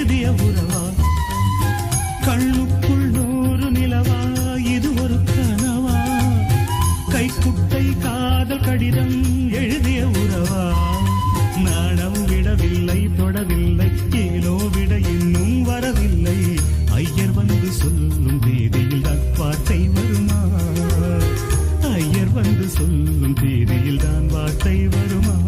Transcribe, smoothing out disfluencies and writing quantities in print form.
எழுதிய உறவா? கண்ணுக்குள் 100 நிலவா? இது ஒரு கனவா? கைக்குட்டை காதல் கடிதம் எழுதிய உறவா? நாணம் விடவில்லை, தொடவில்லை, ஏனோ விட இன்னும் வரவில்லை. ஐயர் வந்து சொல்லும் தேதியில் தான் வார்த்தை வருமா? ஐயர் வந்து சொல்லும் தேதியில் தான் வார்த்தை வருமா?